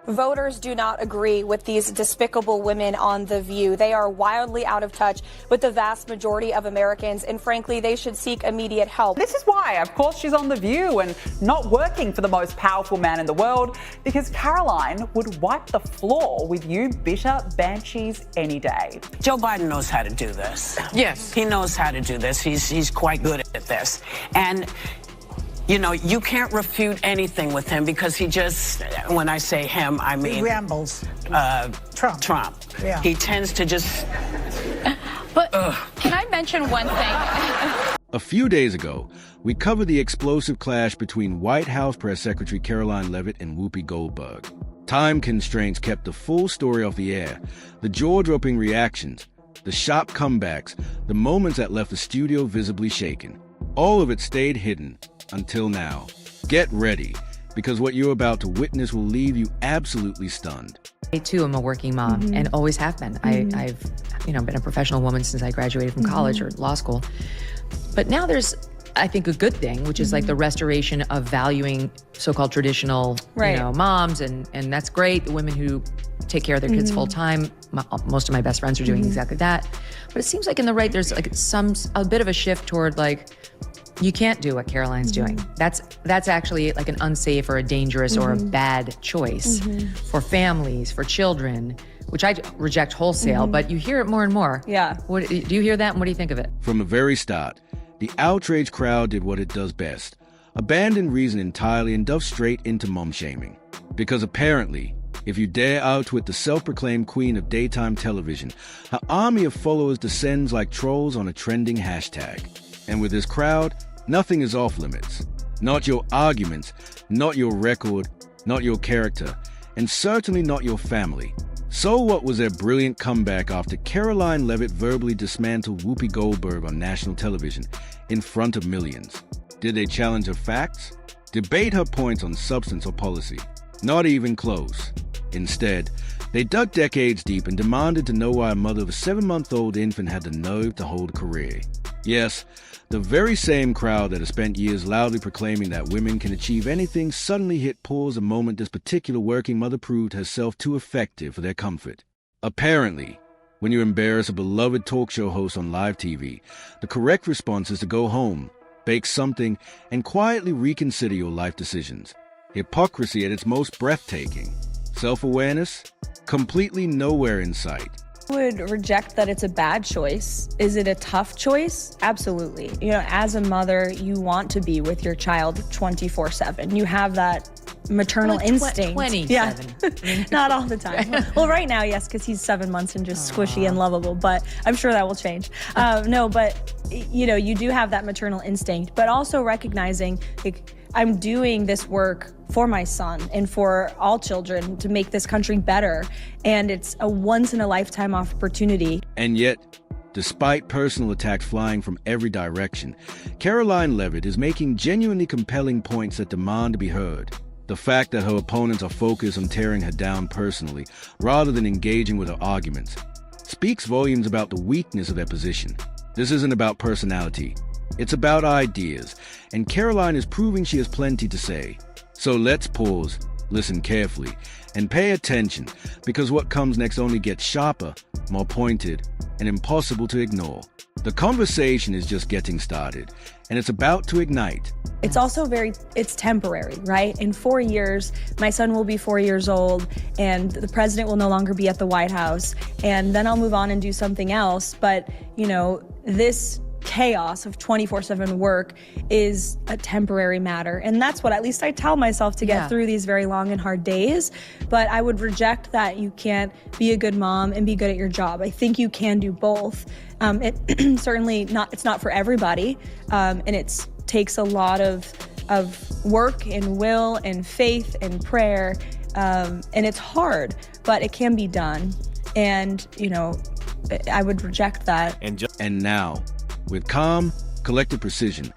Voters do not agree with these despicable women on The View. They are wildly out of touch with the vast majority of Americans, and frankly, they should seek immediate help. This is why, of course, she's on The View and not working for the most powerful man in the world, because Karoline would wipe the floor with you bitter banshees any day. Joe Biden knows how to do this. Yes, he knows how to do this. He's quite good at this. And you know, you can't refute anything with him because he just, when I say him, I mean... He rambles. Trump. Yeah. He tends to just... But can I mention one thing? A few days ago, we covered the explosive clash between White House Press Secretary Karoline Leavitt and Whoopi Goldberg. Time constraints kept the full story off the air, the jaw-dropping reactions, the sharp comebacks, the moments that left the studio visibly shaken. All of it stayed hidden. Until now. Get ready, because what you're about to witness will leave you absolutely stunned. I, too, am a working mom and always have been. I've been a professional woman since I graduated from college or law school. But now there's, I think, a good thing, which is like the restoration of valuing so-called traditional moms, and that's great. The women who take care of their kids full time, most of my best friends are doing exactly that. But it seems like in the right, there's like a bit of a shift toward like, you can't do what Karoline's doing. That's actually like an unsafe or a dangerous or a bad choice for families, for children, which I reject wholesale, but you hear it more and more. Yeah. Do you hear that, and what do you think of it? From the very start, the outraged crowd did what it does best. Abandoned reason entirely and dove straight into mom-shaming. Because apparently, if you dare outwit the self-proclaimed queen of daytime television, her army of followers descends like trolls on a trending hashtag. And with this crowd, nothing is off limits. Not your arguments, not your record, not your character, and certainly not your family. So what was their brilliant comeback after Karoline Leavitt verbally dismantled Whoopi Goldberg on national television in front of millions? Did they challenge her facts? Debate her points on substance or policy? Not even close. Instead, they dug decades deep and demanded to know why a mother of a 7-month-old infant had the nerve to hold a career. Yes, the very same crowd that has spent years loudly proclaiming that women can achieve anything suddenly hit pause the moment this particular working mother proved herself too effective for their comfort. Apparently, when you embarrass a beloved talk show host on live TV, the correct response is to go home, bake something, and quietly reconsider your life decisions. Hypocrisy at its most breathtaking. Self-awareness? Completely nowhere in sight. I would reject that it's a bad choice. Is it a tough choice? Absolutely. You know, as a mother, you want to be with your child 24/7. You have that maternal instinct. 27. Yeah. Not all the time. Well, right now, yes, because he's 7 months and just squishy and lovable, but I'm sure that will change. No, but, you know, you do have that maternal instinct, but also recognizing, like, I'm doing this work for my son and for all children to make this country better. And it's a once-in-a-lifetime opportunity. And yet, despite personal attacks flying from every direction, Karoline Leavitt is making genuinely compelling points that demand to be heard. The fact that her opponents are focused on tearing her down personally, rather than engaging with her arguments, speaks volumes about the weakness of their position. This isn't about personality. It's about ideas, and Karoline is proving she has plenty to say. So let's pause, listen carefully, and pay attention, because what comes next only gets sharper, more pointed, and impossible to ignore. The conversation is just getting started, and it's about to ignite. It's also it's temporary, right? In 4 years, my son will be 4 years old, and the president will no longer be at the White House, and then I'll move on and do something else. But, you know, this chaos of 24/7 work is a temporary matter. And that's what at least I tell myself to get through these very long and hard days. But I would reject that you can't be a good mom and be good at your job. I think you can do both. It certainly it's not for everybody. And it takes a lot of work and will and faith and prayer. And it's hard, but it can be done. And, you know, I would reject that. And now, with calm, collected precision,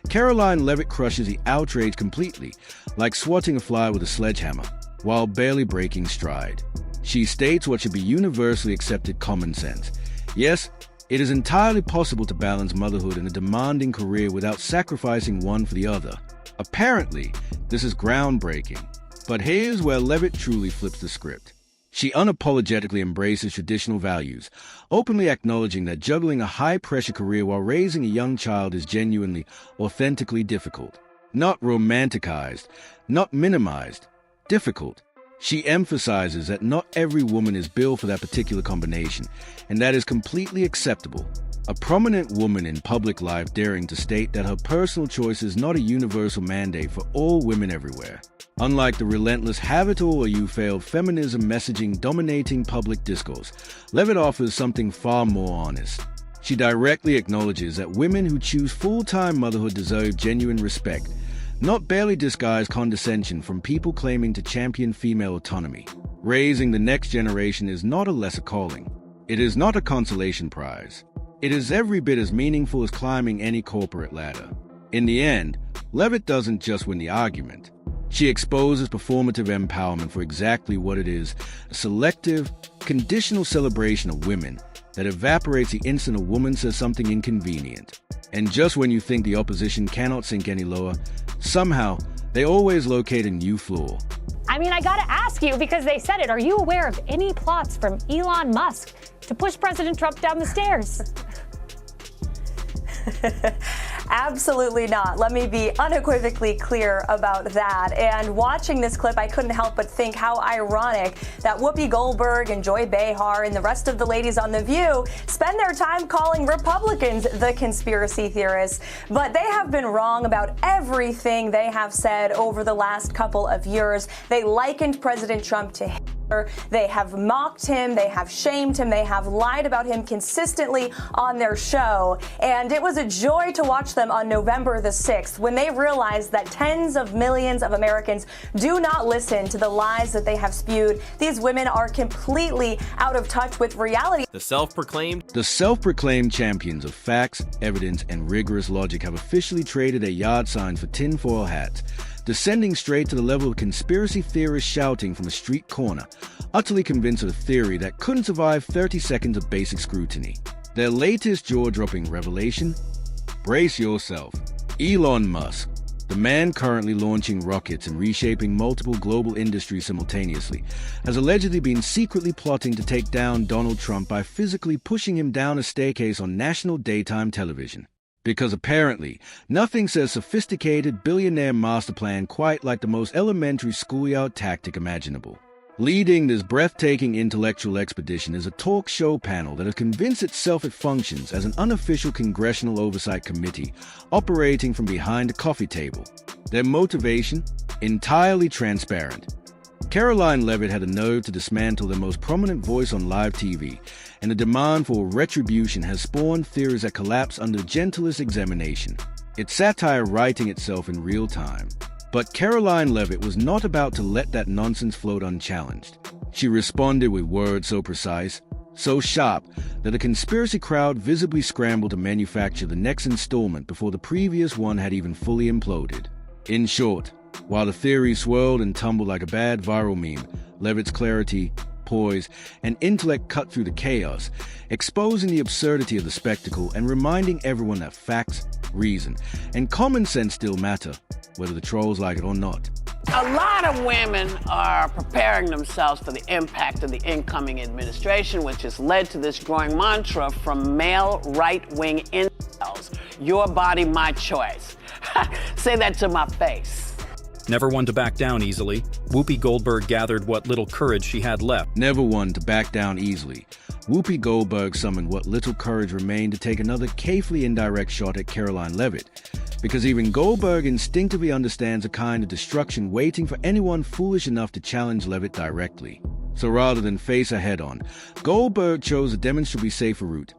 Karoline Leavitt crushes the outrage completely, like swatting a fly with a sledgehammer, while barely breaking stride. She states what should be universally accepted common sense. Yes, it is entirely possible to balance motherhood and a demanding career without sacrificing one for the other. Apparently, this is groundbreaking. But here's where Leavitt truly flips the script. She unapologetically embraces traditional values, openly acknowledging that juggling a high-pressure career while raising a young child is genuinely, authentically difficult. Not romanticized, not minimized, difficult. She emphasizes that not every woman is built for that particular combination, and that is completely acceptable. A prominent woman in public life daring to state that her personal choice is not a universal mandate for all women everywhere. Unlike the relentless have it all or you fail feminism messaging dominating public discourse, Leavitt offers something far more honest. She directly acknowledges that women who choose full-time motherhood deserve genuine respect, not barely disguised condescension from people claiming to champion female autonomy. Raising the next generation is not a lesser calling. It is not a consolation prize. It is every bit as meaningful as climbing any corporate ladder. In the end, Leavitt doesn't just win the argument. She exposes performative empowerment for exactly what it is, a selective, conditional celebration of women that evaporates the instant a woman says something inconvenient. And just when you think the opposition cannot sink any lower, somehow they always locate a new flaw. I mean, I gotta ask you, because they said it, are you aware of any plots from Elon Musk to push President Trump down the stairs? Absolutely not. Let me be unequivocally clear about that. And watching this clip, I couldn't help but think how ironic that Whoopi Goldberg and Joy Behar and the rest of the ladies on The View spend their time calling Republicans the conspiracy theorists. But they have been wrong about everything they have said over the last couple of years. They likened President Trump to Hitler. They have mocked him, they have shamed him, they have lied about him consistently on their show. And it was a joy to watch them on November the 6th when they realized that tens of millions of Americans do not listen to the lies that they have spewed. These women are completely out of touch with reality. The self-proclaimed champions of facts, evidence, and rigorous logic have officially traded their yard signs for tinfoil hats, descending straight to the level of conspiracy theorists shouting from a street corner, utterly convinced of a theory that couldn't survive 30 seconds of basic scrutiny. Their latest jaw-dropping revelation? Brace yourself. Elon Musk, the man currently launching rockets and reshaping multiple global industries simultaneously, has allegedly been secretly plotting to take down Donald Trump by physically pushing him down a staircase on national daytime television. Because apparently, nothing says sophisticated billionaire master plan quite like the most elementary schoolyard tactic imaginable. Leading this breathtaking intellectual expedition is a talk show panel that has convinced itself it functions as an unofficial congressional oversight committee operating from behind a coffee table. Their motivation? Entirely transparent. Karoline Leavitt had the nerve to dismantle the most prominent voice on live TV, and the demand for retribution has spawned theories that collapse under the gentlest examination. It's satire writing itself in real time. But Karoline Leavitt was not about to let that nonsense float unchallenged. She responded with words so precise, so sharp, that the conspiracy crowd visibly scrambled to manufacture the next installment before the previous one had even fully imploded. In short, while the theory swirled and tumbled like a bad viral meme, Leavitt's clarity, poise, and intellect cut through the chaos, exposing the absurdity of the spectacle and reminding everyone that facts, reason, and common sense still matter, whether the trolls like it or not. A lot of women are preparing themselves for the impact of the incoming administration, which has led to this growing mantra from male right-wing incels: your body, my choice. Say that to my face. Never one to back down easily, Whoopi Goldberg gathered what little courage she had left. Never one to back down easily, Whoopi Goldberg summoned what little courage remained to take another carefully indirect shot at Karoline Leavitt, because even Goldberg instinctively understands a kind of destruction waiting for anyone foolish enough to challenge Leavitt directly. So rather than face her head-on, Goldberg chose a demonstrably safer route,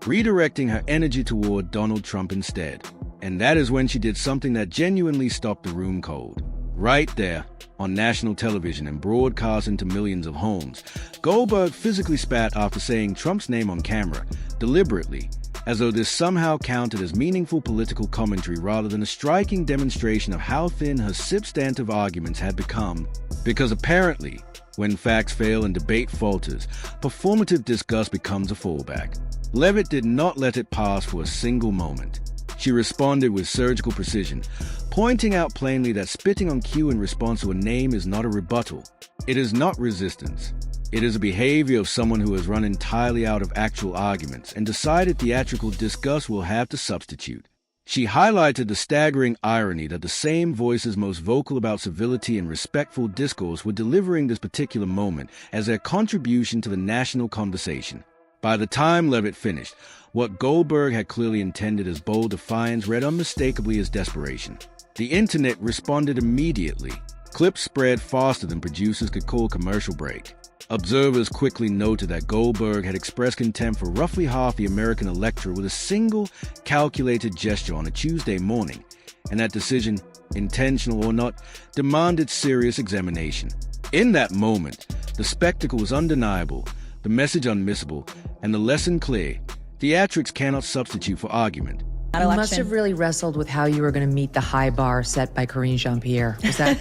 redirecting her energy toward Donald Trump instead. And that is when she did something that genuinely stopped the room cold. Right there, on national television and broadcast into millions of homes, Goldberg physically spat after saying Trump's name on camera, deliberately, as though this somehow counted as meaningful political commentary rather than a striking demonstration of how thin her substantive arguments had become. Because apparently, when facts fail and debate falters, performative disgust becomes a fallback. Leavitt did not let it pass for a single moment. She responded with surgical precision, pointing out plainly that spitting on cue in response to a name is not a rebuttal. It is not resistance. It is a behavior of someone who has run entirely out of actual arguments and decided theatrical disgust will have to substitute. She highlighted the staggering irony that the same voices most vocal about civility and respectful discourse were delivering this particular moment as their contribution to the national conversation. By the time Leavitt finished, what Goldberg had clearly intended as bold defiance read unmistakably as desperation. The internet responded immediately. Clips spread faster than producers could call commercial break. Observers quickly noted that Goldberg had expressed contempt for roughly half the American electorate with a single, calculated gesture on a Tuesday morning, and that decision, intentional or not, demanded serious examination. In that moment, the spectacle was undeniable, the message unmissable, and the lesson clear. Theatrics cannot substitute for argument. You must have really wrestled with how you were going to meet the high bar set by Karine Jean-Pierre. Was that...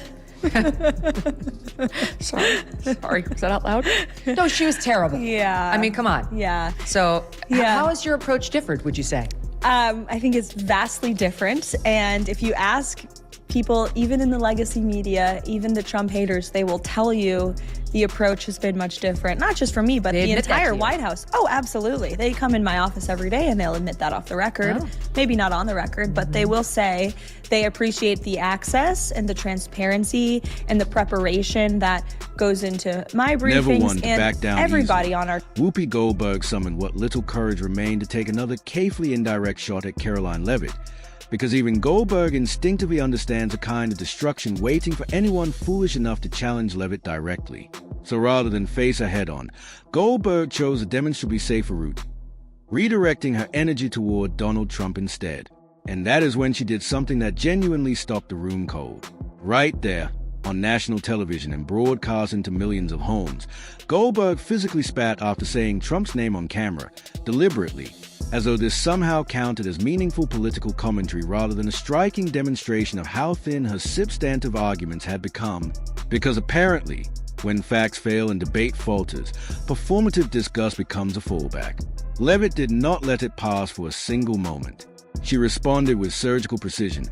Sorry, was that out loud? No, she was terrible. Yeah. I mean, come on. Yeah. So how is your approach different, would you say? I think it's vastly different. And if you ask people, even in the legacy media, even the Trump haters, they will tell you the approach has been much different. Not just for me, but the entire White House. Oh, absolutely. They come in my office every day and they'll admit that off the record. Oh. Maybe not on the record, but they will say they appreciate the access and the transparency and the preparation that goes into my briefings. Never one to back down everybody easily. On our... Whoopi Goldberg summoned what little courage remained to take another carefully indirect shot at Karoline Leavitt, because even Goldberg instinctively understands a kind of destruction waiting for anyone foolish enough to challenge Leavitt directly. So rather than face her head-on, Goldberg chose a demonstrably safer route, redirecting her energy toward Donald Trump instead. And that is when she did something that genuinely stopped the room cold. Right there, on national television and broadcast into millions of homes, Goldberg physically spat after saying Trump's name on camera, deliberately, as though this somehow counted as meaningful political commentary rather than a striking demonstration of how thin her substantive arguments had become. Because apparently, when facts fail and debate falters, performative disgust becomes a fallback. Leavitt did not let it pass for a single moment. She responded with surgical precision,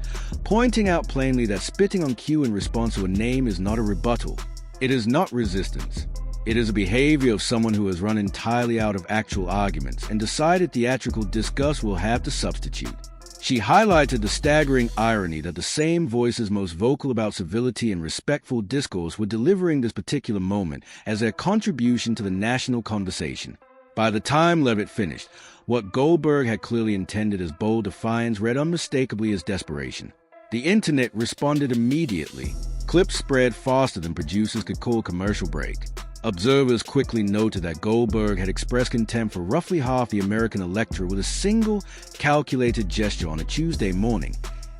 pointing out plainly that spitting on cue in response to a name is not a rebuttal. It is not resistance. It is a behavior of someone who has run entirely out of actual arguments and decided theatrical disgust will have to substitute. She highlighted the staggering irony that the same voices most vocal about civility and respectful discourse were delivering this particular moment as their contribution to the national conversation. By the time Leavitt finished, what Goldberg had clearly intended as bold defiance read unmistakably as desperation. The internet responded immediately. Clips spread faster than producers could call commercial break. Observers quickly noted that Goldberg had expressed contempt for roughly half the American electorate with a single, calculated gesture on a Tuesday morning,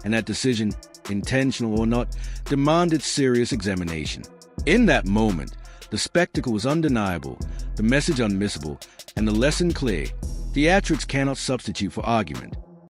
and that decision, intentional or not, demanded serious examination. In that moment, the spectacle was undeniable, the message unmissable, and the lesson clear. Theatrics cannot substitute for argument.